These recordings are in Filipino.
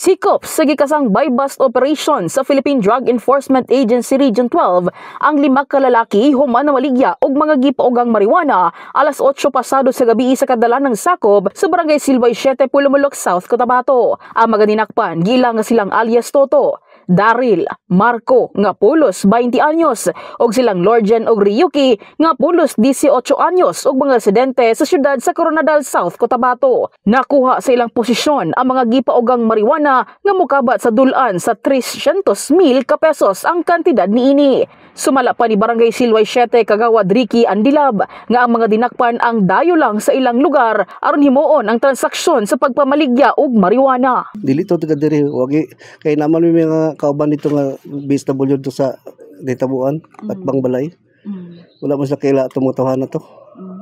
Sikop sa gikasang buy-bust operation sa Philippine Drug Enforcement Agency Region 12 ang 5 kalalaki human na maligya og mga gipaugang marijuana alas 8 pasado sa gabi sa kadalan ng Sakob sa Barangay Silvay 7, Pulumulok South, Cotabato. Ang mga dinakpan gilang nga silang alias Toto, Daryl, Marco nga pulos 20 anyos og silang Lorgen og Ryuki nga pulos 18 anyos og mga residente sa syudad sa Coronadal South, Cotabato. Nakuha sa ilang posisyon ang mga gipaugang marijuana nga mokabat sa dulan sa 300,000 ka pesos ang kantidad niini. Sumala pa ni Barangay Silvay 7 Kagawad Ricky Andilab nga ang mga dinakpan ang dayo lang sa ilang lugar aron himuon ang transaksyon sa pagpamaligya og marijuana. Dili to taga diri wagi kay naman may mga kauban dito nga BSW to sa ditabuan at bangbalay. Wala man sa kaila tumutuhan na to.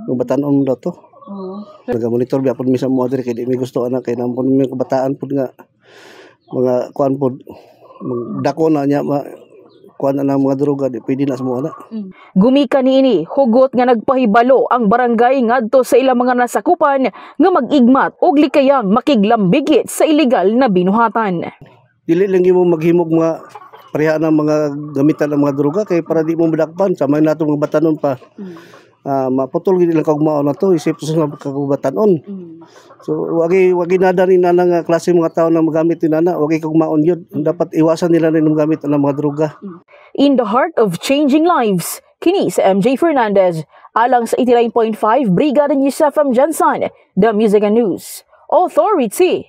Yung batanon daw to. Taga monitor biya pud mi sa mo diri kay di mi gusto ana kay naman mi kabataan pud nga mga kuan pud dako na nya kuan na mga droga di pwede na sa mo ana. Gumika niini hugot nga nagpahibalo ang barangay ngadto sa ilang mga nasakupan nga mag-igmat og likayang makiglambigit sa ilegal na binuhatan. Dili lang mo maghimog mga pareha ng mga gamitan ng mga droga kay para di mo madakpan samay nato mga batanon pa. Maputol gid lang kag mao na to isip sa kagubatanon. So wagi nada ni nana nga klase mga tao na magamit ni nana wagi kag maon yun. Dapat iwasan nila rin magamit ang mga droga. In the heart of changing lives, kini sa MJ Fernandez alang sa 89.5 Brigada News FM Jensen, The Music and News Authority.